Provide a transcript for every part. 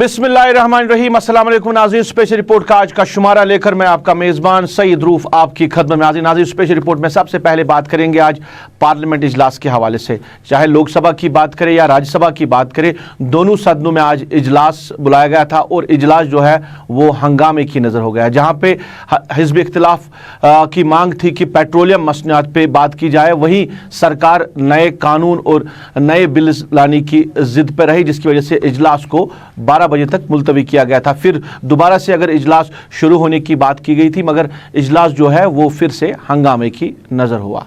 बिस्मिल्लाहिर्रहमानिर्रहीम। अस्सलाम वालेकुम नाज़रीन, स्पेशल रिपोर्ट का आज का शुमारा लेकर मैं आपका मेज़बान सईद रूफ आपकी खदमत में हाज़िर। नाज़रीन, स्पेशल रिपोर्ट में सबसे पहले बात करेंगे आज पार्लियामेंट इजलास के हवाले से। चाहे लोकसभा की बात करें या राज्यसभा की बात करें, दोनों सदनों में आज इजलास बुलाया गया था और इजलास जो है वो हंगामे की नज़र हो गया। जहाँ पे हिज़्ब इख्तिलाफ की मांग थी कि पेट्रोलियम मसनूआत पे बात की जाए, वहीं सरकार नए कानून और नए बिल लाने की ज़िद पर रही, जिसकी वजह से इजलास को 12 बजे तक मुलतवी किया गया था। फिर दोबारा से अगर इजलास शुरू होने की बात की गई थी, मगर इजलास जो है वो फिर से हंगामे की नज़र हुआ।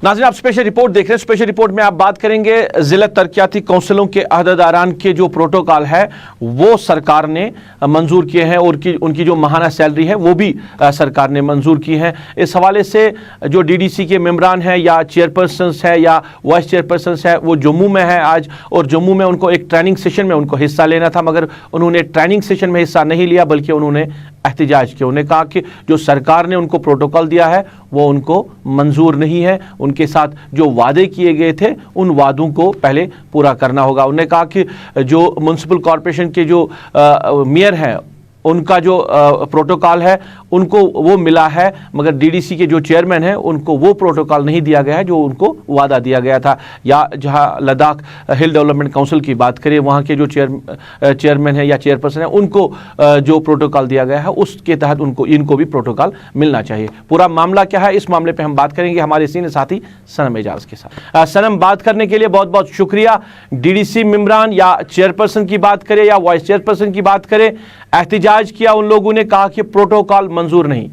नाज़रीन, आप स्पेशल रिपोर्ट देख रहे हैं। स्पेशल रिपोर्ट में आप बात करेंगे ज़िला तरक्याती कौंसिलों के अहदेदारान के जो प्रोटोकॉल है वो सरकार ने मंजूर किए हैं और उनकी जो माहाना सैलरी है वो भी सरकार ने मंजूर की है। इस हवाले से जो डीडीसी के मेंबरान हैं या चेयरपर्सन्स है या वाइस चेयरपर्सन्स है, वो जम्मू में है आज, और जम्मू में उनको एक ट्रेनिंग सेशन में उनको हिस्सा लेना था, मगर उन्होंने ट्रेनिंग सेशन में हिस्सा नहीं लिया, बल्कि उन्होंने एहतिजाज किया। उन्होंने कहा कि जो सरकार ने उनको प्रोटोकॉल दिया है वो उनको मंजूर नहीं है, उनके साथ जो वादे किए गए थे उन वादों को पहले पूरा करना होगा। उन्होंने कहा कि जो म्युनिसिपल कॉरपोरेशन के जो मेयर हैं उनका जो प्रोटोकॉल है उनको वो मिला है, मगर डीडीसी के जो चेयरमैन हैं उनको वो प्रोटोकॉल नहीं दिया गया है जो उनको वादा दिया गया था। या जहां लद्दाख हिल डेवलपमेंट काउंसिल की बात करें, वहां के जो चेयरमैन है या चेयरपर्सन है उनको जो प्रोटोकॉल दिया गया है उसके तहत इनको भी प्रोटोकॉल मिलना चाहिए। पूरा मामला क्या है, इस मामले पर हम बात करेंगे हमारे सीनियर साथी सनम एजाज के साथ। सनम, बात करने के लिए बहुत बहुत शुक्रिया। डीडीसी मेंबरान या चेयरपर्सन की बात करें या वाइस चेयरपर्सन की बात करें, एहतिजाज किया, उन लोगों ने कहा कि प्रोटोकॉल मंजूर नहीं।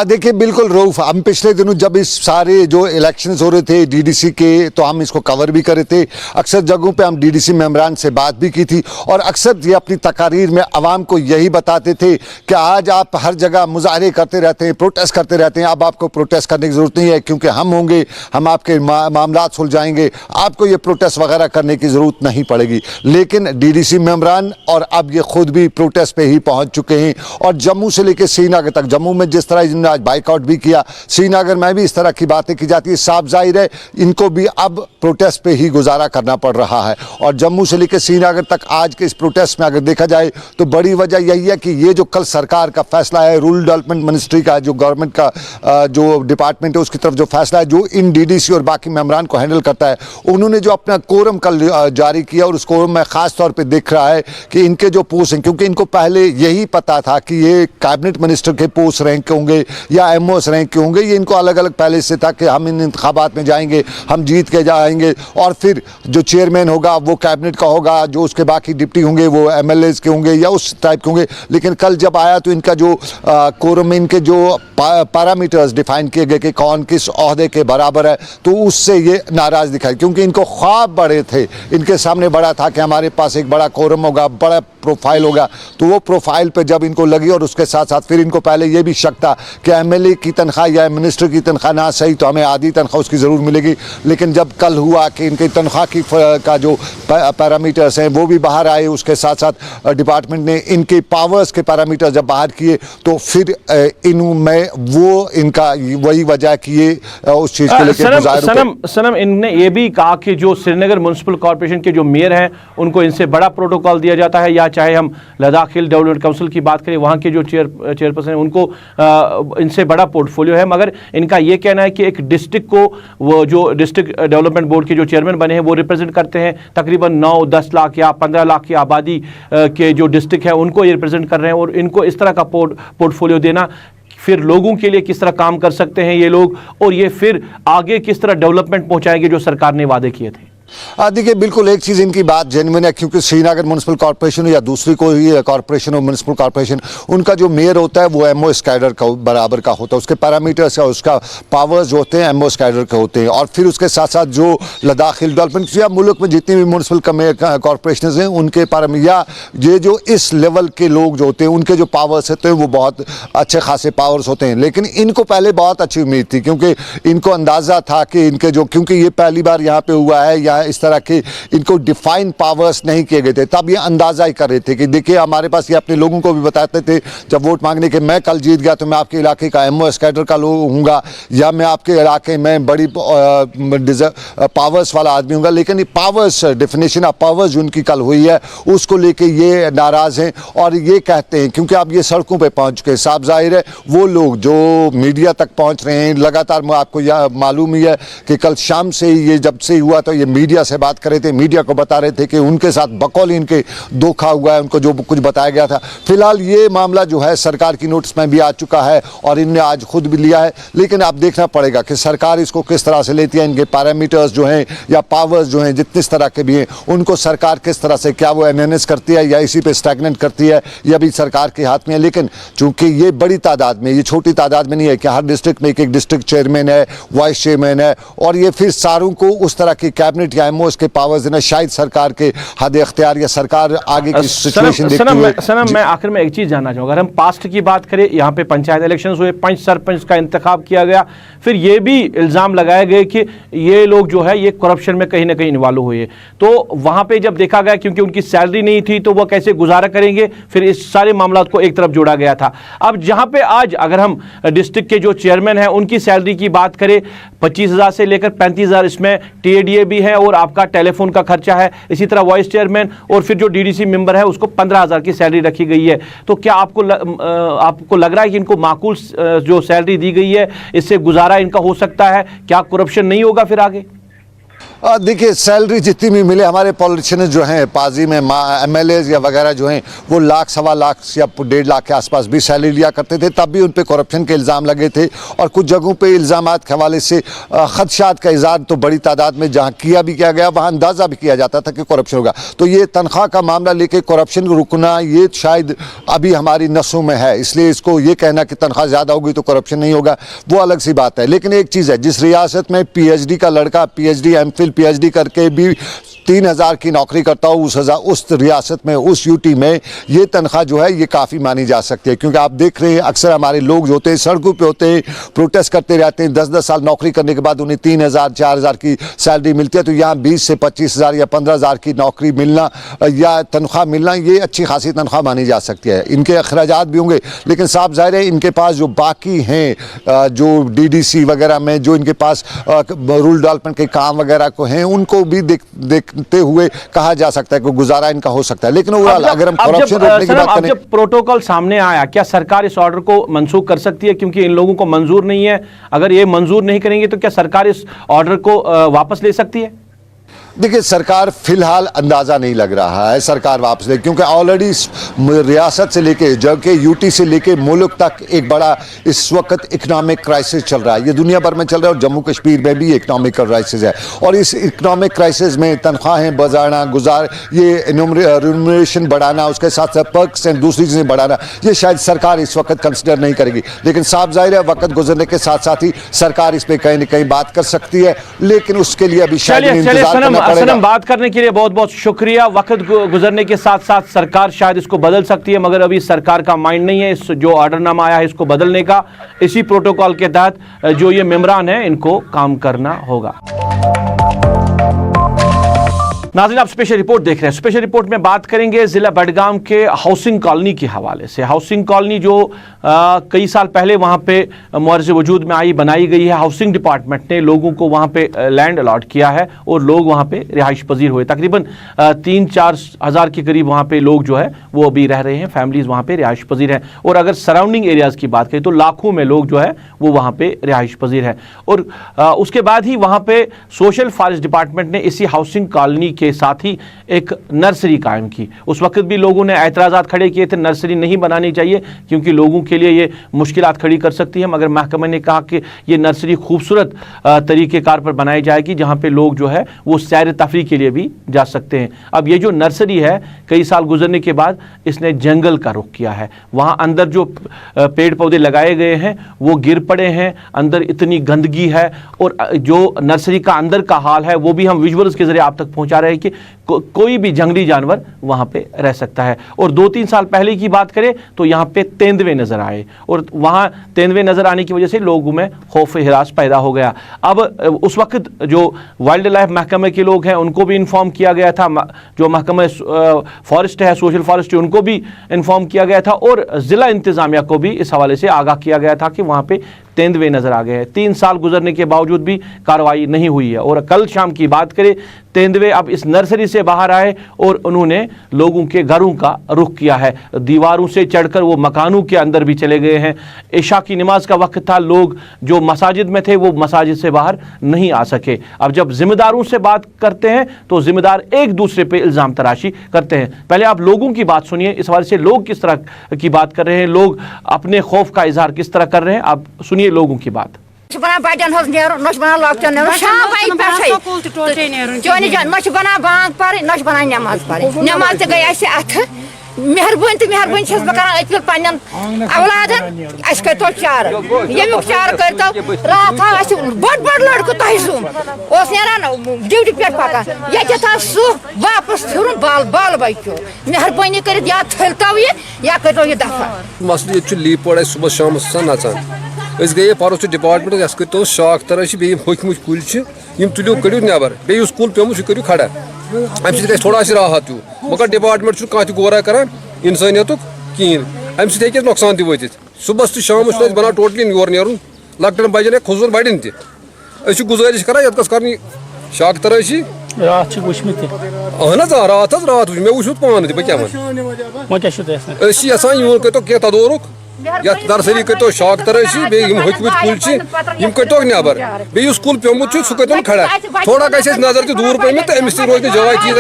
देखिए, बिल्कुल रऊफ, हम पिछले दिनों जब इस सारे जो इलेक्शंस हो रहे थे डीडीसी के, तो हम इसको कवर भी कर रहे थे। अक्सर जगहों पे हम डीडीसी मेंबरान से बात भी की थी और अक्सर ये अपनी तकारीर में आवाम को यही बताते थे कि आज आप हर जगह मुजाहरे करते रहते हैं, प्रोटेस्ट करते रहते हैं, अब आपको प्रोटेस्ट करने की ज़रूरत नहीं है क्योंकि हम होंगे, हम आपके मामला सुलझाएंगे, आपको ये प्रोटेस्ट वगैरह करने की ज़रूरत नहीं पड़ेगी। लेकिन डीडीसी मेंबरान और अब ये खुद भी प्रोटेस्ट पे ही पहुँच चुके हैं और जम्मू से लेकर श्रीनगर तक, जम्मू में जिस तरह आज बाइकआउट भी किया, श्रीनगर में भी इस तरह की बातें की जाती है, साफ जाहिर है इनको भी अब प्रोटेस्ट पे ही गुजारा करना पड़ रहा है। और जम्मू से लेकर श्रीनगर तक आज के इस प्रोटेस्ट में अगर देखा जाए तो बड़ी वजह यही है कि ये जो कल सरकार का फैसला है, रूरल डेवलपमेंट मिनिस्ट्री का, जो गवर्नमेंट का जो डिपार्टमेंट है उसकी तरफ जो फैसला है, जो इन डीडीसी और बाकी मेंबरान को हैंडल करता है, उन्होंने जो अपना कोरम कल जारी किया और उस कोरम में खास तौर पर दिख रहा है कि इनके जो पोस्ट हैं, क्योंकि इनको पहले यही पता था कि ये कैबिनेट मिनिस्टर के पोस्ट रैंक होंगे या एमओएस रैंक के होंगे, ये इनको अलग अलग पहले से था कि हम इन इंतखाबात में जाएंगे, हम जीत के जाएंगे और फिर जो चेयरमैन होगा वो कैबिनेट का होगा, जो उसके बाकी डिप्टी होंगे वो एमएलएस के होंगे या उस टाइप के होंगे। लेकिन कल जब आया तो इनका जो कोरम, इनके जो पैरामीटर्स डिफाइन किए गए कि कौन किस ओहदे के बराबर है, तो उससे ये नाराज़ दिखाई, क्योंकि इनको ख्वाब बड़े थे, इनके सामने बड़ा था कि हमारे पास एक बड़ा कोरम होगा, बड़ा प्रोफाइल होगा। तो वो प्रोफाइल पे जब इनको लगी और उसके साथ साथ फिर इनको पहले ये भी शक था कि एमएलए की तनख्वाह या मिनिस्टर की तनख्वाह ना सही तो हमें आधी तनख्वाह उसकी ज़रूर मिलेगी। लेकिन जब कल हुआ कि इनकी तनख्वाह की का जो पैरामीटर्स हैं वो भी बाहर आए, उसके साथ साथ डिपार्टमेंट ने इनके पावर्स के पैरामीटर्स जब बाहर किए, तो फिर इनमें वो इनका वही वजह कि ये उस चीज़ को लेकर सनम, इनने ये भी कहा कि जो श्रीनगर म्युनिसिपल कॉरपोरेशन के जो मेयर हैं उनको इनसे बड़ा प्रोटोकॉल दिया जाता है, या चाहे हम लद्दाख हिल डेवलपमेंट काउंसिल की बात करें, वहाँ के जो चेयरपर्सन हैं उनको इनसे बड़ा पोर्टफोलियो है, मगर इनका ये कहना है कि एक डिस्ट्रिक्ट को, वो जो डिस्ट्रिक्ट डेवलपमेंट बोर्ड के जो चेयरमैन बने हैं वो रिप्रेजेंट करते हैं तकरीबन 9-10 लाख या 15 लाख की आबादी के जो डिस्ट्रिक्ट है उनको ये रिप्रेजेंट कर रहे हैं, और इनको इस तरह का पोर्टफोलियो देना, फिर लोगों के लिए किस तरह काम कर सकते हैं ये लोग, और ये फिर आगे किस तरह डेवलपमेंट पहुंचाएंगे जो सरकार ने वादे किए थे। देखिए, बिल्कुल एक चीज़ इनकी बात जेन्युइन है, क्योंकि श्रीनगर म्युनिसिपल कॉर्पोरेशन या दूसरी कोई कॉर्पोरेशन हो, म्युनिसिपल कॉर्पोरेशन, एमओ का मेयर होता है वो एमओएस कैडर का बराबर का होता है, उसके पैरामीटर्स या उसका पावर्स जो होते हैं एमओएस कैडर के होते हैं। और फिर उसके साथ साथ जो लद्दाख हिल डेवलपमेंट या मुल्क में जितनी भी म्युनिसिपल कॉर्पोरेशन हैं उनके या ये जो इस लेवल के लोग जो होते हैं उनके जो पावर्स होते हैं वो बहुत अच्छे खासे पावर्स होते हैं। लेकिन इनको पहले बहुत अच्छी उम्मीद थी, क्योंकि इनको अंदाज़ा था कि इनके जो, क्योंकि ये पहली बार यहाँ पर हुआ है, यहाँ इस तरह के इनको डिफाइन पावर्स नहीं किए गए थे, तब ये अंदाज़ा ही कर रहे थे कि देखिए हमारे पास, ये अपने लोगों को भी बताते थे जब वोट मांगने के, मैं कल जीत गया तो मैं आपके इलाके का MOS कैडर का लोग हूँगा, या मैं आपके इलाके में बड़ी पावर्स वाला आदमी हूँगा। लेकिन ये पावर्स, डेफिनेशन ऑफ पावर्स जो उनकी कल हुई है, उसको लेके ये नाराज़ हैं और ये कहते हैं, क्योंकि अब ये सड़कों पे पहुँच के साफ जाहिर है वो लोग जो मीडिया तक पहुँच रहे हैं लगातार, आपको यह मालूम ही है कि कल शाम से ही ये जब से हुआ तो ये मीडिया से बात कर रहे थे, मीडिया को बता रहे थे कि उनके साथ बकौल इनके धोखा हुआ है, उनको जो कुछ बताया गया था। फिलहाल ये मामला जो है सरकार की नोटिस में भी आ चुका है और इनने आज खुद भी लिया है, लेकिन अब देखना पड़ेगा कि सरकार इसको किस तरह से लेती है। इनके पैरामीटर्स जो हैं या पावर्स जो हैं जितने तरह के भी हैं, उनको सरकार किस तरह से, क्या वो एनएनएस करती है या इसी पे स्टैग्नेंट करती है, यह भी सरकार के हाथ में है। लेकिन चूंकि ये बड़ी तादाद में, ये छोटी तादाद में नहीं है कि हर डिस्ट्रिक्ट में एक डिस्ट्रिक्ट चेयरमैन है, वाइस चेयरमैन है, और ये फिर सारों को उस तरह की कैबिनेट या MOS के पावर्स देना शायद सरकार के हद इख्तियार या सरकार आगे की सिचुएशन देखते हुए। सनम, मैं आखिर में एक चीज जानना चाहूंगा, अगर हम पास्ट की बात करें, यहाँ पे पंचायत इलेक्शंस हुए, पंच सरपंच का इंतखाब किया गया, फिर ये भी इल्जाम लगाए गए कि ये लोग जो है ये करप्शन में कहीं ना कहीं इन्वॉल्व हुए, तो वहां पे जब देखा गया क्योंकि उनकी सैलरी नहीं थी तो वो कैसे गुजारा करेंगे, फिर इस सारे मामला को एक तरफ जोड़ा गया था। अब जहां पे आज अगर हम डिस्ट्रिक्ट के जो चेयरमैन हैं उनकी सैलरी की बात करें, 25,000 से लेकर 35,000, इसमें TADA भी है और आपका टेलीफोन का खर्चा है, इसी तरह वाइस चेयरमैन और फिर जो DDC मेंबर है उसको 15,000 की सैलरी रखी गई है। तो क्या आपको लग रहा है कि इनको माकूल जो सैलरी दी गई है इससे गुजारा इनका हो सकता है? क्या करप्शन नहीं होगा फिर आगे? देखिए, सैलरी जितनी भी मिले, हमारे पॉलिटिशियन जो हैं पाजी में MLAs या वगैरह जो हैं वो लाख, सवा लाख या 1.5 लाख के आसपास भी सैलरी लिया करते थे, तब भी उन पे करप्शन के इल्ज़ाम लगे थे। और कुछ जगहों पे इल्ज़ामात के हवाले से खदशात का इज़हार तो बड़ी तादाद में जहाँ किया गया वहाँ अंदाज़ा भी किया जाता था कि करप्शन होगा। तो ये तनख्वाह का मामला लेके करप्शन रुकना ये शायद अभी हमारी नसों में है, इसलिए इसको ये कहना कि तनख्वाह ज़्यादा होगी तो करप्शन नहीं होगा वो अलग सी बात है। लेकिन एक चीज़ है, जिस रियासत में PhD का लड़का PhD MPhil PhD करके भी 3,000 की नौकरी करता हो, उस रियासत में, उस UT में ये तनख्वाह जो है ये काफ़ी मानी जा सकती है। क्योंकि आप देख रहे हैं अक्सर हमारे लोग जो होते हैं सड़कों पे होते हैं, प्रोटेस्ट करते रहते हैं, 10-10 साल नौकरी करने के बाद उन्हें 3,000 4,000 की सैलरी मिलती है। तो यहाँ 20 से 25,000 या 15,000 की नौकरी मिलना या तनख्वाह मिलना ये अच्छी खासी तनख्वाह मानी जा सकती है। इनके अखराजात भी होंगे, लेकिन साफ जाहिर है इनके पास जो बाकी हैं जो DDC वगैरह में जो इनके पास रूरल डेवलपमेंट के काम वगैरह को हैं, उनको भी देखते हुए कहा जा सकता है कि गुजारा इनका हो सकता है। लेकिन ओवरऑल अगर हम करप्शन रोकने की बात करें, जब प्रोटोकॉल सामने आया, क्या सरकार इस ऑर्डर को मंसूख कर सकती है? क्योंकि इन लोगों को मंजूर नहीं है, अगर ये मंजूर नहीं करेंगे तो क्या सरकार इस ऑर्डर को वापस ले सकती है? देखिए, सरकार फिलहाल अंदाज़ा नहीं लग रहा है सरकार वापस ले, क्योंकि ऑलरेडी रियासत से लेके जबकि UT से लेके मुल्क तक एक बड़ा इस वक्त इकनॉमिक क्राइसिस चल रहा है। ये दुनिया भर में चल रहा है और जम्मू कश्मीर में भी इकनॉमिक क्राइसिस है। और इस इकनॉमिक क्राइसिस में तनख्वाहें बढ़ाना, ये रिम्यूनरेशन बढ़ाना, उसके साथ साथ पर्क्स एंड दूसरी चीज़ें बढ़ाना, ये शायद सरकार इस वक्त कंसिडर नहीं करेगी। लेकिन साफ जाहिर है वक्त गुजरने के साथ साथ ही सरकार इस पर कहीं ना कहीं बात कर सकती है, लेकिन उसके लिए अभी शायद इंतजार करना पड़ेगा। सनम, बात करने के लिए बहुत बहुत शुक्रिया। वक्त गुजरने के साथ साथ सरकार शायद इसको बदल सकती है, मगर अभी सरकार का माइंड नहीं है इस जो ऑर्डरनामा आया है इसको बदलने का। इसी प्रोटोकॉल के तहत जो ये मेंबरान हैं इनको काम करना होगा। नाज़रीन, आप स्पेशल रिपोर्ट देख रहे हैं। स्पेशल रिपोर्ट में बात करेंगे जिला बडगाम के हाउसिंग कॉलोनी के हवाले से। हाउसिंग कॉलोनी जो कई साल पहले वहाँ पे मुआवजे वजूद में आई, बनाई गई है। हाउसिंग डिपार्टमेंट ने लोगों को वहाँ पे लैंड अलॉट किया है और लोग वहाँ पे रिहाइश पजीर हुए। तकरीबन 3-4 हज़ार के करीब वहाँ पे लोग जो है वो अभी रह रहे हैं, फैमिलीज वहाँ पे रिहाइश पजीर हैं। और अगर सराउंडिंग एरियाज़ की बात करें तो लाखों में लोग जो है वो वहाँ पे रिहाइश पजीर हैं। और उसके बाद ही वहाँ पे सोशल फॉरेस्ट डिपार्टमेंट ने इसी हाउसिंग कॉलोनी के साथ ही एक नर्सरी कायम की। उस वक्त भी लोगों ने एतराज़ात खड़े किए थे, नर्सरी नहीं बनानी चाहिए क्योंकि लोगों के लिए ये मुश्किलात खड़ी कर सकती है। मगर महकमे ने कहा कि ये नर्सरी खूबसूरत तरीक़ेकार पर बनाई जाएगी जहाँ पे लोग जो है वो सैर तफरी के लिए भी जा सकते हैं। अब ये जो नर्सरी है कई साल गुजरने के बाद इसने जंगल का रुख किया है। वहाँ अंदर जो पेड़ पौधे लगाए गए हैं वो गिर पड़े हैं, अंदर इतनी गंदगी है और जो नर्सरी का अंदर का हाल है वो भी हम विजुअल्स के जरिए आप तक पहुँचा रहे रहे हैं कि कोई भी जंगली जानवर वहाँ पे रह सकता है। और 2-3 साल पहले की बात करें तो यहाँ पे तेंदुए नज़र आए और वहाँ तेंदुए नज़र आने की वजह से लोगों में खौफ हिरास पैदा हो गया। अब उस वक्त जो वाइल्ड लाइफ महकमे के लोग हैं उनको भी इन्फॉर्म किया गया था, जो महकमा फॉरेस्ट है, सोशल फॉरेस्ट, उनको भी इन्फॉर्म किया गया था और ज़िला इंतज़ामिया को भी इस हवाले से आगाह किया गया था कि वहाँ पे तेंदुए नज़र आ गए हैं। 3 साल गुजरने के बावजूद भी कार्रवाई नहीं हुई है। और कल शाम की बात करें, तेंदुए अब इस नर्सरी से बाहर आए और उन्होंने लोगों के घरों का रुख किया है। दीवारों से चढ़कर वो मकानों के अंदर भी चले गए हैं। इशा की नमाज का वक्त था, लोग जो मसाजिद में थे वो मसाजिद से बाहर नहीं आ सके। अब जब जिम्मेदारों से बात करते हैं तो जिम्मेदार एक दूसरे पे इल्ज़ाम तराशी करते हैं। पहले आप लोगों की बात सुनिए, इस हवाले से लोग किस तरह की बात कर रहे हैं, लोग अपने खौफ का इजहार किस तरह कर रहे हैं, आप सुनिए लोगों की बात। बना बड़न हज नश बना लॉकडाउन चोनी जान मश बना बांग पर नश बना नमाज पर नमाज गई अथ मेहरबानी छस बह कर अपील पन्न औलादन अस करो चार यमुक चार करो रात बड़ बड़ लड़क तह सुम नान ड्यूटी पे पकान ये सह वापस फिर बाल बाल बचो मेहरबानी कर या थलतो या करो ये दफा मसल ये लीपोड सुबह शाम नचान गए परस डिपार्टमेंट अस कर शाख तरह बे होकम कुल तुलो कड़ो नबर बे कुल पेमुत करो खड़ा अम सो थोड़ा राहत मगर डिपार्टमेंट कह गौरा कर इंसानियत कहें अम सो नुकसान तक सुबह तो शाम बना टोटली योर नीर लकटन बजन खजूर बड़न तह गुजारिश कर ये कर शाख तरह रात अहन रात रात मे वो पान तह क्या वन यून करो कह तदोरुक ये नर्सरी करो शाख तरह बे होकमत कुल कटो नबर बे कुल पेमुत सह करो खड़ा थोड़ा गई नजर तह दूर पे तो अमिस रोज जवाय चीज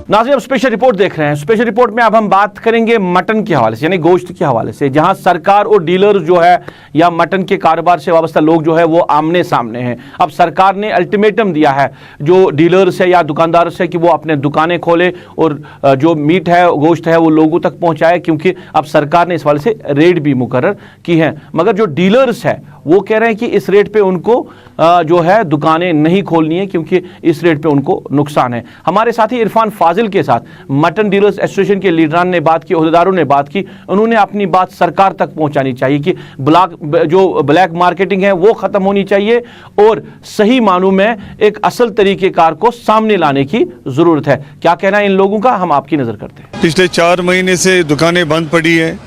नाज़रीन, अब स्पेशल रिपोर्ट देख रहे हैं। स्पेशल रिपोर्ट में अब हम बात करेंगे मटन के हवाले से, यानी गोश्त के हवाले से, जहां सरकार और डीलर जो है या मटन के कारोबार से वाबस्ता लोग जो है वो आमने सामने हैं। अब सरकार ने अल्टीमेटम दिया है जो डीलर्स है या दुकानदार से कि वो अपने दुकानें खोले और जो मीट है, गोश्त है, वो लोगों तक पहुँचाए, क्योंकि अब सरकार ने इस हवाले से रेट भी मुकर्रर की है। मगर जो डीलर्स है वो कह रहे हैं कि इस रेट पे उनको जो है दुकानें नहीं खोलनी है, क्योंकि इस रेट पे उनको नुकसान है। हमारे साथी इरफान फाजिल के साथ मटन डीलर्स एसोसिएशन के लीडरान ने बात की, अहदेदारों ने बात की। उन्होंने अपनी बात सरकार तक पहुंचानी चाहिए कि ब्लैक मार्केटिंग है वो खत्म होनी चाहिए और सही मानों में एक असल तरीकेकार को सामने लाने की जरूरत है। क्या कहना है इन लोगों का, हम आपकी नजर करते हैं। पिछले 4 महीने से दुकानें बंद पड़ी है,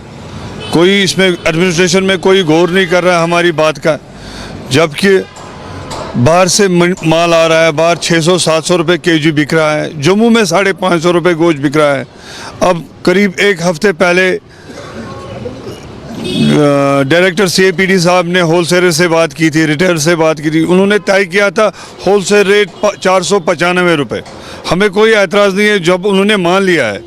कोई इसमें एडमिनिस्ट्रेशन में कोई गौर नहीं कर रहा है हमारी बात का, जबकि बाहर से माल आ रहा है, बाहर 600-700 रुपये केजी बिक रहा है, जम्मू में 550 रुपये गोश्त बिक रहा है। अब करीब 1 हफ्ते पहले डायरेक्टर CAPD साहब ने होलसेलर से बात की थी, रिटेलर से बात की थी, उन्होंने तय किया था होलसेल रेट 495 रुपये। हमें कोई एतराज़ नहीं है, जब उन्होंने मान लिया है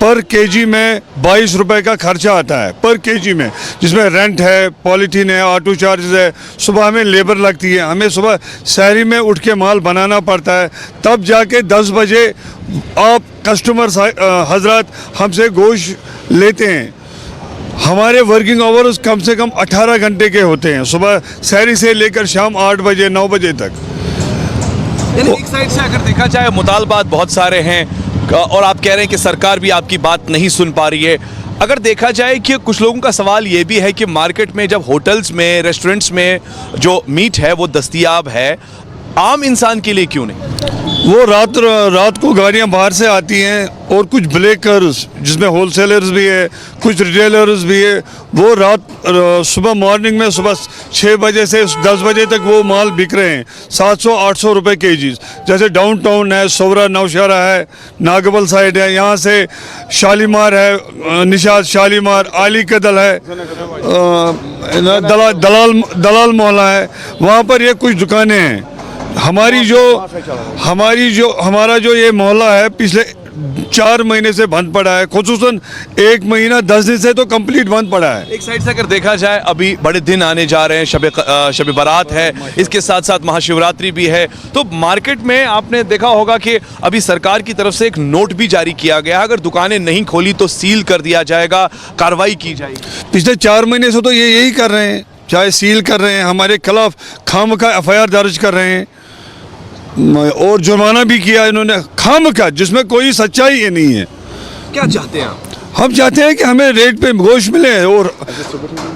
पर केजी में 22 रुपये का खर्चा आता है पर केजी में, जिसमें रेंट है, पॉलीथीन है, ऑटो चार्जेस है, सुबह हमें लेबर लगती है, हमें सुबह शहरी में उठ के माल बनाना पड़ता है, तब जाके 10 बजे आप कस्टमर हजरत हमसे गोश्त लेते हैं। हमारे वर्किंग आवर्स कम से कम 18 घंटे के होते हैं, सुबह शहरी से लेकर शाम 8 बजे 9 बजे तक। एक साइड से अगर देखा जाए मुतालबात बहुत सारे हैं और आप कह रहे हैं कि सरकार भी आपकी बात नहीं सुन पा रही है। अगर देखा जाए कि कुछ लोगों का सवाल ये भी है कि मार्केट में जब होटल्स में, रेस्टोरेंट्स में जो मीट है वो दस्तयाब है, आम इंसान के लिए क्यों नहीं? वो रात को गाड़ियां बाहर से आती हैं और कुछ ब्लैकर्स जिसमें होलसेलर्स भी है, कुछ रिटेलर्स भी है, वो सुबह मॉर्निंग में सुबह 6 बजे से 10 बजे तक वो माल बिक रहे हैं 700-800 रुपये केजी। जैसे डाउन टाउन है, सोवरा नौशहरा है, नागबल साइड है, यहाँ से शालीमार है, निशात शालीमार, आली कदल है, दलाल मोहल्ला है, वहाँ पर ये कुछ दुकानें हैं। हमारा जो ये मोहल्ला है पिछले 4 महीने से बंद पड़ा है, खुसूसन 1 महीना 10 दिन से तो कंप्लीट बंद पड़ा है। एक साइड से अगर देखा जाए अभी बड़े दिन आने जा रहे हैं, शब बारात है, इसके साथ साथ महाशिवरात्रि भी है, तो मार्केट में आपने देखा होगा कि अभी सरकार की तरफ से एक नोट भी जारी किया गया, अगर दुकानें नहीं खोली तो सील कर दिया जाएगा, कार्रवाई की जाएगी। पिछले 4 महीने से तो यही कर रहे हैं, चाहे सील कर रहे हैं, हमारे खिलाफ खामखा FIR दर्ज कर रहे हैं, और जुर्माना भी किया इन्होंने खामखा, जिसमें कोई सच्चाई ही नहीं है। क्या चाहते हैं आप? हम चाहते हैं कि हमें रेट पे गोश्त मिले और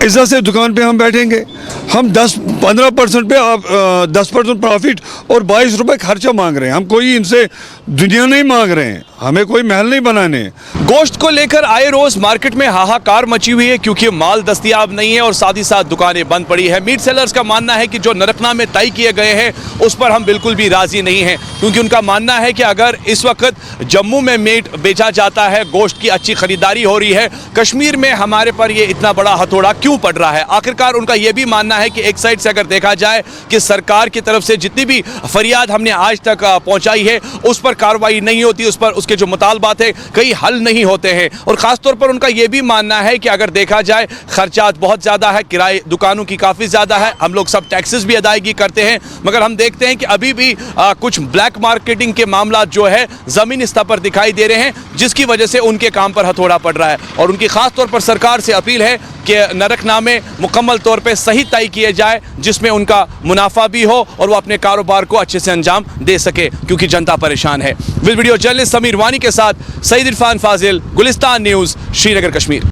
इज्जत से दुकान पे हम बैठेंगे। हम 10-15% पे आप 10% प्रॉफिट और 22 रुपए खर्चा मांग रहे हैं। हम कोई इनसे दुनिया नहीं मांग रहे हैं, हमें कोई महल नहीं बनाने हैं। गोश्त को लेकर आए रोज मार्केट में हाहाकार मची हुई है क्योंकि माल दस्तयाब नहीं है और साथ ही साथ दुकानें बंद पड़ी है। मीट सेलर्स का मानना है कि जो नरकनामे तय किए गए हैं उस पर हम बिल्कुल भी राजी नहीं हैं, क्योंकि उनका मानना है कि अगर इस वक्त जम्मू में मीट बेचा जाता है, गोश्त की अच्छी खरीदारी हो रही है, कश्मीर में हमारे पर ये इतना बड़ा हथौड़ा क्यों पड़ रहा है। आखिरकार उनका ये भी मानना है कि एक साइड से अगर देखा जाए कि सरकार की तरफ से जितनी भी फरियाद हमने आज तक पहुंचाई है उस पर कार्रवाई नहीं होती, उस पर उसके जो मुतालबात है कई हल नहीं होते हैं। और खासतौर पर उनका ये भी मानना है कि अगर देखा जाए खर्चात बहुत ज़्यादा है, किराए दुकानों की काफ़ी ज़्यादा है, हम लोग सब टैक्सेस भी अदायगी करते हैं, मगर हम देखते हैं कि अभी भी कुछ ब्लैक मार्केटिंग के मामला जो है ज़मीनी स्तर पर दिखाई दे रहे हैं, जिसकी वजह से उनके काम पर हथौड़ा पड़ रहा है। और उनकी खास तौर पर सरकार से अपील है कि नरकनामे मुकम्मल तौर पे सही तय किए जाए, जिसमें उनका मुनाफा भी हो और वो अपने कारोबार को अच्छे से अंजाम दे सके, क्योंकि जनता परेशान है। विद वीडियो जर्नलिस्ट समीर वानी के साथ सईद इरफान फाजिल, गुलिस्तान न्यूज़, श्रीनगर, कश्मीर।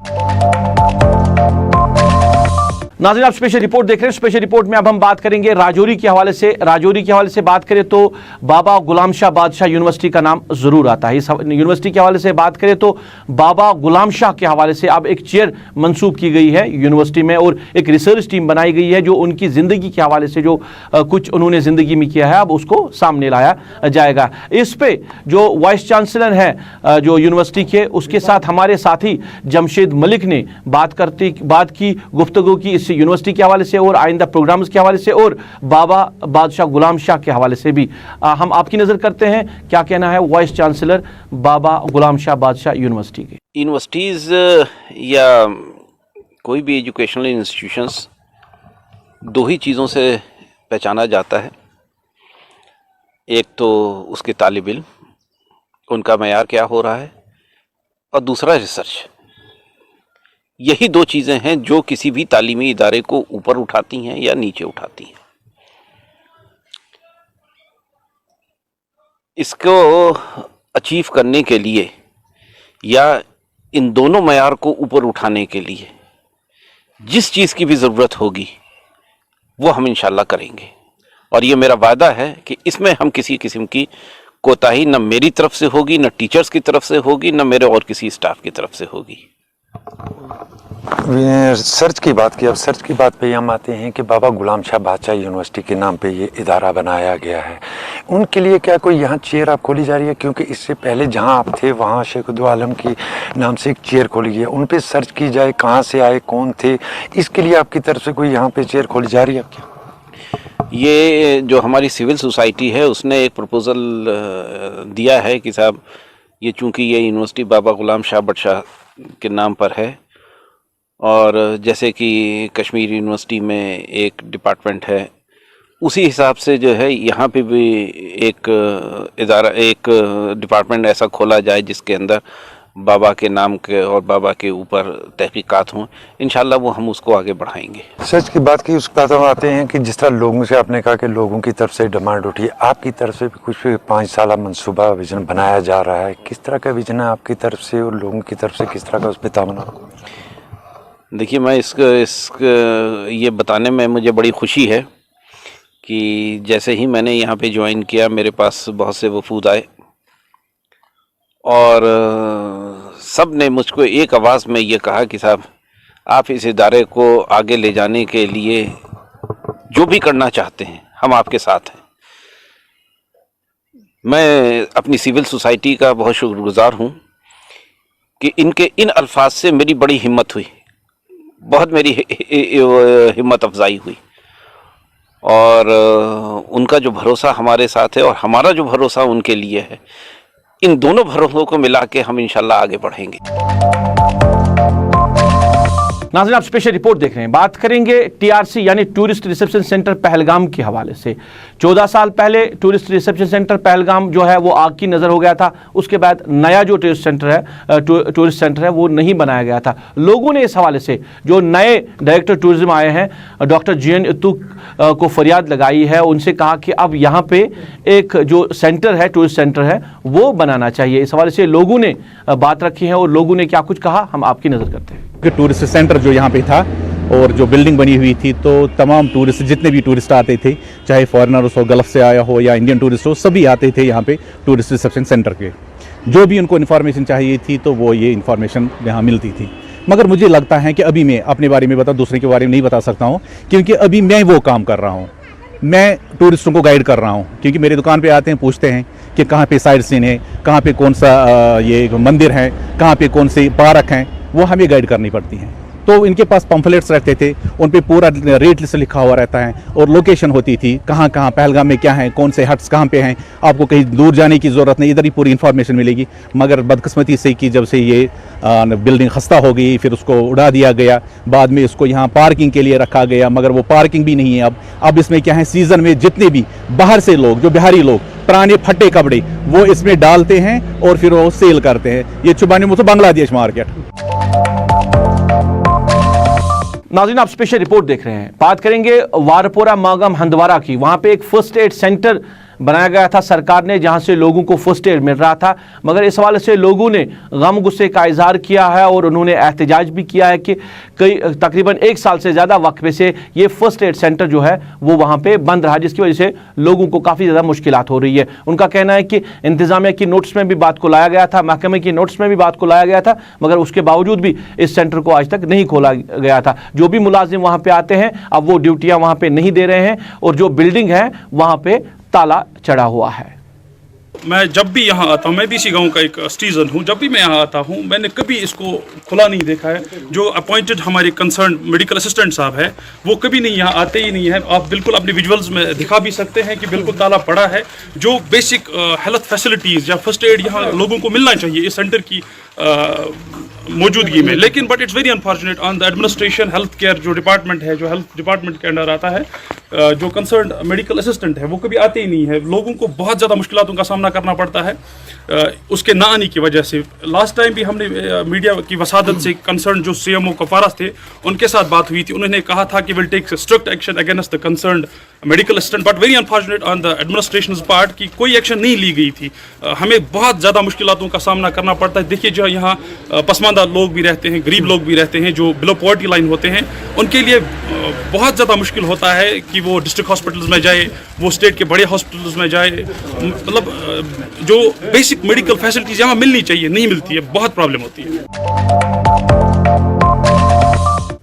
नाज़रीन, आप स्पेशल रिपोर्ट देख रहे हैं। स्पेशल रिपोर्ट में अब हम बात करेंगे राजौरी के हवाले से। राजौरी के हवाले से बात करें तो बाबा गुलाम शाह बादशाह यूनिवर्सिटी का नाम ज़रूर आता है। इस यूनिवर्सिटी के हवाले से बात करें तो बाबा गुलाम शाह के हवाले से अब एक चेयर मंसूब की गई है यूनिवर्सिटी में और एक रिसर्च टीम बनाई गई है जो उनकी ज़िंदगी के हवाले से जो कुछ उन्होंने ज़िंदगी में किया है अब उसको सामने लाया जाएगा। इस पे जो वाइस चांसलर हैं जो यूनिवर्सिटी के, उसके साथ हमारे साथी जमशेद मलिक ने बात की गुफ्तगू की इस यूनिवर्सिटी के हवाले से और आइंदा प्रोग्राम्स के हवाले से और बाबा बादशाह गुलाम शाह के हवाले से भी। हम आपकी नज़र करते हैं क्या कहना है वाइस चांसलर बाबा गुलाम शाह बादशाह यूनिवर्सिटी के। यूनिवर्सिटीज़ या कोई भी एजुकेशनल इंस्टीट्यूशंस दो ही चीज़ों से पहचाना जाता है, एक तो उसके तालिब इल्म, उनका मयार क्या हो रहा है, और दूसरा रिसर्च। यही दो चीज़ें हैं जो किसी भी तालीमी इदारे को ऊपर उठाती हैं या नीचे उठाती हैं। इसको अचीव करने के लिए या इन दोनों मयार को ऊपर उठाने के लिए जिस चीज़ की भी ज़रूरत होगी वो हम इंशाल्लाह करेंगे, और ये मेरा वादा है कि इसमें हम किसी किस्म की कोताही न मेरी तरफ से होगी, न टीचर्स की तरफ से होगी, न मेरे और किसी स्टाफ की तरफ से होगी। सर्च की बात की, अब सर्च की बात पे हम आते हैं कि बाबा गुलाम शाह बादशाह यूनिवर्सिटी के नाम पे ये इदारा बनाया गया है। उनके लिए क्या कोई यहाँ चेयर आप खोली जा रही है? क्योंकि इससे पहले जहाँ आप थे वहाँ शेख उद्दौ आलम की नाम से एक चेयर खोली गई है, उन पे सर्च की जाए कहाँ से आए, कौन थे, इसके लिए आपकी तरफ से कोई यहाँ पे चेयर खोली जा रही है क्या? ये जो हमारी सिविल सोसाइटी है उसने एक प्रपोज़ल दिया है कि साहब ये चूँकि ये यूनिवर्सिटी बाबा गुलाम शाह बादशाह के नाम पर है, और जैसे कि कश्मीर यूनिवर्सिटी में एक डिपार्टमेंट है, उसी हिसाब से जो है यहाँ पे भी एक इदारा, एक डिपार्टमेंट ऐसा खोला जाए जिसके अंदर बाबा के नाम के और बाबा के ऊपर तहकीकात हों। इंशाल्लाह वो हम उसको आगे बढ़ाएंगे। सर्च की बात की, उस बात हम आते हैं कि जिस तरह लोगों से आपने कहा कि लोगों की तरफ से डिमांड उठी, आपकी तरफ से भी कुछ 5 साल मंसूबा विजन बनाया जा रहा है, किस तरह का विजन है आपकी तरफ से और लोगों की तरफ से किस तरह का उस पर तामना? देखिए, मैं ये बताने में मुझे बड़ी खुशी है कि जैसे ही मैंने यहाँ पे ज्वाइन किया मेरे पास बहुत से वफूद आए और सब ने मुझको एक आवाज़ में ये कहा कि साहब आप इस इदारे को आगे ले जाने के लिए जो भी करना चाहते हैं हम आपके साथ हैं। मैं अपनी सिविल सोसाइटी का बहुत शुक्रगुजार हूँ कि इनके इन अल्फाज से मेरी बड़ी हिम्मत हुई, बहुत मेरी हिम्मत अफजाई हुई, और उनका जो भरोसा हमारे साथ है और हमारा जो भरोसा उनके लिए है, इन दोनों भरोसों को मिला के हम इंशाल्लाह आगे बढ़ेंगे। नाज़रीन, आप स्पेशल रिपोर्ट देख रहे हैं। बात करेंगे TRC यानी टूरिस्ट रिसेप्शन सेंटर पहलगाम के हवाले से। 14 साल पहले टूरिस्ट रिसेप्शन सेंटर पहलगाम जो है वो आग की नज़र हो गया था। उसके बाद नया जो टूरिस्ट सेंटर है वो नहीं बनाया गया था। लोगों ने इस हवाले से, जो नए डायरेक्टर टूरिज्म आए हैं डॉक्टर GN इत्तू को फरियाद लगाई है। उनसे कहा कि अब यहाँ पे एक जो सेंटर है, टूरिस्ट सेंटर है, वो बनाना चाहिए। इस हवाले से लोगों ने बात रखी है और लोगों ने क्या कुछ कहा, हम आपकी नज़र करते हैं। टूरिस्ट सेंटर जो यहाँ पे था और जो बिल्डिंग बनी हुई थी, तो तमाम टूरिस्ट, जितने भी टूरिस्ट आते थे, चाहे फॉरेनर्स हो, गल्फ से आया हो या इंडियन टूरिस्ट हो, सभी आते थे यहाँ पे टूरिस्ट रिसेप्शन सेंटर के। जो भी उनको इन्फॉर्मेशन चाहिए थी तो वो ये इन्फॉर्मेशन यहाँ मिलती थी। मगर मुझे लगता है कि अभी मैं अपने बारे में बता, दूसरे के बारे में नहीं बता सकता हूँ, क्योंकि अभी मैं वो काम कर रहा हूँ। मैं टूरिस्टों को गाइड कर रहा हूँ, क्योंकि मेरी दुकान पे आते हैं, पूछते हैं कि कहाँ पे साइड सीन है, कहाँ पे कौन सा ये मंदिर है, कहाँ पे कौन सी पार्क हैं, वो हमें गाइड करनी पड़ती हैं। तो इनके पास पम्फलेट्स रहते थे, उन पे पूरा रेट लिस्ट लिखा हुआ रहता है और लोकेशन होती थी, कहाँ कहाँ पहलगाम में क्या है, कौन से हट्स कहाँ पे हैं, आपको कहीं दूर जाने की ज़रूरत नहीं, इधर ही पूरी इन्फॉर्मेशन मिलेगी। मगर बदकिस्मती से कि जब से ये बिल्डिंग खस्ता हो गई, फिर उसको उड़ा दिया गया, बाद में इसको यहाँ पार्किंग के लिए रखा गया, मगर वो पार्किंग भी नहीं है। अब इसमें क्या है, सीज़न में जितने भी बाहर से लोग, जो बिहारी लोग पुराने फटे कपड़े वो इसमें डालते हैं और फिर वो सेल करते हैं। ये चुबानी मुझे बांग्लादेश मार्केट। नाज़रीन, आप स्पेशल रिपोर्ट देख रहे हैं। बात करेंगे वारपोरा मागम हंदवारा की। वहाँ पे एक फर्स्ट एड सेंटर बनाया गया था सरकार ने, जहां से लोगों को फर्स्ट एड मिल रहा था। मगर इस हवाले से लोगों ने गम गुस्से का इजहार किया है और उन्होंने एहतजाज भी किया है कि तकरीबन 1 साल से ज़्यादा वक्फे से ये फर्स्ट एड सेंटर जो है वो वहाँ पे बंद रहा, जिसकी वजह से लोगों को काफ़ी ज़्यादा मुश्किलात हो रही है। उनका कहना है कि इंतज़ामिया की नोट्स में भी बात को लाया गया था, महकमे की नोट्स में भी बात को लाया गया था, मगर उसके बावजूद भी इस सेंटर को आज तक नहीं खोला गया था। जो भी मुलाजिम वहाँ पे आते हैं, अब वो ड्यूटियाँ वहाँ पे नहीं दे रहे हैं और जो बिल्डिंग है वहाँ पे ताला चढ़ा हुआ है। मैं जब भी यहाँ आता हूँ, मैं भी इसी गांव का एक सिटीजन हूँ, जब भी मैं यहाँ आता हूँ मैंने कभी इसको खुला नहीं देखा है। जो अपॉइंटेड हमारे कंसर्न मेडिकल असिस्टेंट साहब है वो कभी नहीं यहाँ आते ही नहीं है। आप बिल्कुल अपने विजुअल्स में दिखा भी सकते हैं कि बिल्कुल ताला पड़ा है। जो बेसिक हेल्थ फैसिलिटीज़ या फर्स्ट एड यहाँ लोगों को मिलना चाहिए इस सेंटर की मौजूदगी में, लेकिन but it's very unfortunate on the administration health care जो डिपार्टमेंट है, जो हेल्थ डिपार्टमेंट के अंडर आता है, जो कंसर्न मेडिकल असिस्टेंट है वो कभी आते ही नहीं है। लोगों को बहुत ज़्यादा मुश्किलों का सामना करना पड़ता है उसके ना आने की वजह से। लास्ट टाइम भी हमने मीडिया की वसादत से कंसर्न जो CMO कपारा थे उनके साथ बात हुई थी। उन्होंने कहा था कि will take strict action against the concerned medical assistant, but very unfortunate on the administration part की कोई एक्शन नहीं ली गई थी। हमें बहुत ज़्यादा मुश्किलों का सामना करना पड़ता है। देखिए, जो यहाँ पसमानदा लोग भी रहते हैं, गरीब लोग भी रहते हैं, जो बिलो पॉवर्टी लाइन होते हैं, उनके लिए बहुत ज़्यादा मुश्किल होता है कि वो डिस्ट्रिक्ट हॉस्पिटल्स में जाए, वो स्टेट के बड़े हॉस्पिटल्स में जाए। मतलब जो बेसिक मेडिकल फैसिलिटीज़ यहाँ मिलनी चाहिए नहीं मिलती है, बहुत प्रॉब्लम होती है।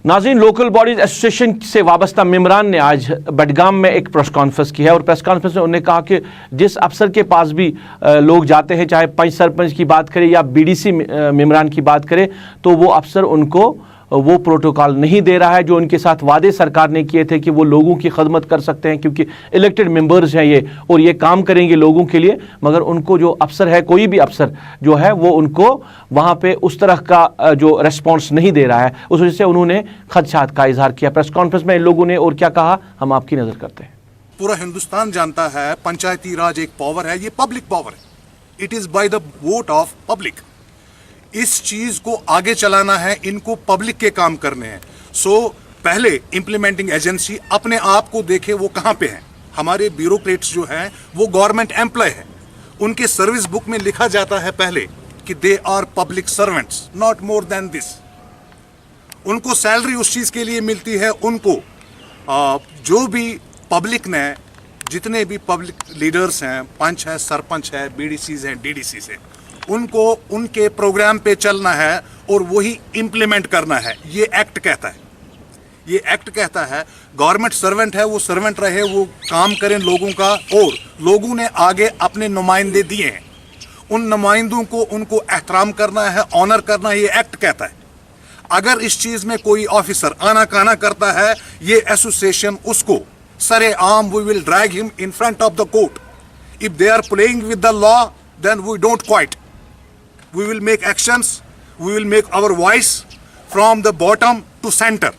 नाज़रीन, लोकल बॉडीज एसोसिएशन से वाबस्ता मेम्बरान ने आज बडगाम में एक प्रेस कॉन्फ्रेंस की है और प्रेस कॉन्फ्रेंस में उन्होंने कहा कि जिस अफसर के पास भी लोग जाते हैं, चाहे पंच सरपंच की बात करें या BDC मेम्बरान की बात करें, तो वो अफसर उनको वो प्रोटोकॉल नहीं दे रहा है जो उनके साथ वादे सरकार ने किए थे कि वो लोगों की खदमत कर सकते हैं, क्योंकि इलेक्टेड मेंबर्स हैं ये और ये काम करेंगे लोगों के लिए। मगर उनको जो अफसर है, कोई भी अफसर जो है, वो उनको वहाँ पे उस तरह का जो रेस्पॉन्स नहीं दे रहा है। उस वजह से उन्होंने खदशात का इजहार किया प्रेस कॉन्फ्रेंस में। इन लोगों ने और क्या कहा, हम आपकी नज़र करते हैं। पूरा हिंदुस्तान जानता है पंचायती राज एक पावर है, ये पब्लिक पावर है। It is by the vote of public. इस चीज को आगे चलाना है, इनको पब्लिक के काम करने हैं। सो पहले इंप्लीमेंटिंग एजेंसी अपने आप को देखे वो कहां पे हैं। हमारे ब्यूरोक्रेट्स जो हैं वो गवर्नमेंट एम्प्लॉय है, उनके सर्विस बुक में लिखा जाता है पहले कि they are public servants, not more than this. उनको सैलरी उस चीज के लिए मिलती है। उनको जो भी पब्लिक ने, जितने भी पब्लिक लीडर्स हैं, पंच है, सरपंच है, BDCs हैं, DDCs हैं, उनको उनके प्रोग्राम पे चलना है और वही इंप्लीमेंट करना है। ये एक्ट कहता है, ये एक्ट कहता है गवर्नमेंट सर्वेंट है, वो सर्वेंट रहे, वो काम करें लोगों का। और लोगों ने आगे अपने नुमाइंदे दिए हैं, उन नुमाइंदों को उनको एहतराम करना है, ऑनर करना है, ये एक्ट कहता है। अगर इस चीज में कोई ऑफिसर आनाकाना करता है, ये एसोसिएशन उसको सरे आम, we will drag him in front of the court. If they are playing with the law, then we don't quite. We will make actions, we will make our voice from the bottom to center.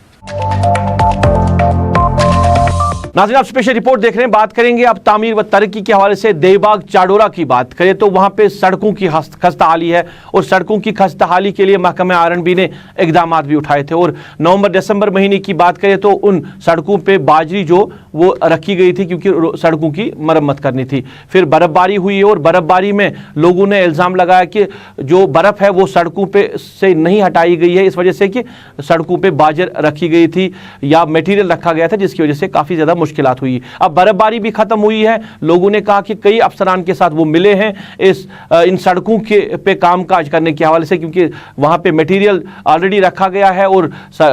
नाज़रीन, आप special report देख रहे हैं। बात करेंगे अब तामीर व तरक्की के हवाले से। देवबाग चाडोरा की बात करें तो वहां पे सड़कों की खस्ताहाली है और सड़कों की खस्ताहाली के लिए महकमा आर&बी ने इकदाम भी उठाए थे। और नवंबर दिसंबर महीने की बात करें तो उन सड़कों पे बाजरी जो वो रखी गई थी क्योंकि सड़कों की मरम्मत करनी थी। फिर बर्फबारी हुई और बर्फबारी में लोगों ने इल्ज़ाम लगाया कि जो बर्फ़ है वो सड़कों पे से नहीं हटाई गई है, इस वजह से कि सड़कों पे बाजर रखी गई थी या मटेरियल रखा गया था, जिसकी वजह से काफ़ी ज़्यादा मुश्किलात हुई। अब बर्फबारी भी खत्म हुई है। लोगों ने कहा कि कई अफसरान के साथ वो मिले हैं इन सड़कों के पे कामकाज करने के हवाले से, क्योंकि वहां पे मटेरियल ऑलरेडी रखा गया है और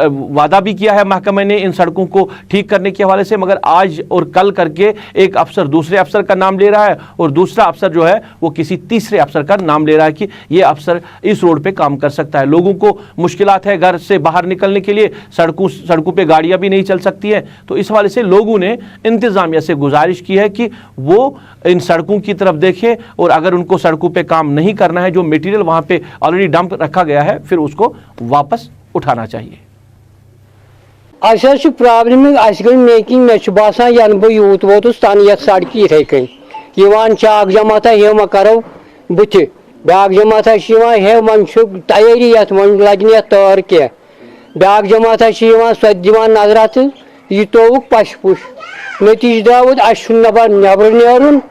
वादा भी किया है महकमे ने इन सड़कों को ठीक करने के हवाले से। मगर आज और कल करके एक अफसर दूसरे अफसर का नाम ले रहा है और दूसरा अफसर जो है वो किसी तीसरे अफसर का नाम ले रहा है कि ये अफसर इस रोड पे काम कर सकता है। लोगों को मुश्किलात है घर से बाहर निकलने के लिए, सड़कों पे गाड़ियां भी नहीं चल सकती हैं। तो इस हवाले से लोगों ने इंतजामिया से गुजारिश की है कि वो इन सड़कों की तरफ देखें और अगर उनको सड़कों पे काम नहीं करना है, जो मटेरियल वहां पे ऑलरेडी डंप रखा गया है, फिर उसको वापस उठाना चाहिए। प्रॉब्लम मेकिंग मे बसान यन बह यूत वोतुस तन ये सड़क इथे कन चाक जमात हेव करो बुथ ब्या जमात हेव मन तैयारी ये लगे ये तार कह ब्या जमात सो दिवान नजर तो यह तोवुक पश पुश नतीज द्रावत नबर नबर नेरुन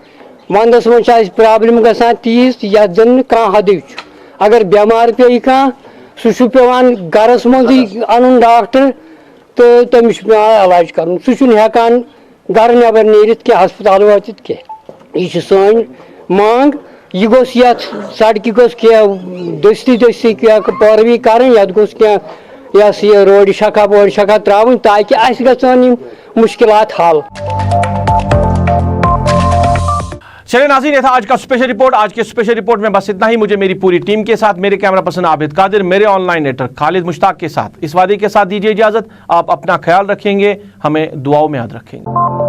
वंदस मज प्रॉब्लम गसान तीज ये जन कह हद अगर बेमार पे कह सह पेवान गरस मज अन डॉक्टर तो तमिस पेवान इलाज कर सह गर नबर नीरित क्या हस्पताल वातित क्या। यह सन मांग यह गोस सड़क गोस क्या दस्ती दस्ती क्या पैरवी कर गोस क्या यह रोड शका वोड शका त्रावन ताकि अस गन मुश्किलात हल। चलिए नाज़रीन, ये था आज का स्पेशल रिपोर्ट। आज के स्पेशल रिपोर्ट में बस इतना ही। मुझे मेरी पूरी टीम के साथ, मेरे कैमरा पर्सन आबिद कादिर, मेरे ऑनलाइन एडिटर खालिद मुश्ताक के साथ इस वादे के साथ दीजिए इजाजत। आप अपना ख्याल रखेंगे, हमें दुआओं में याद रखेंगे।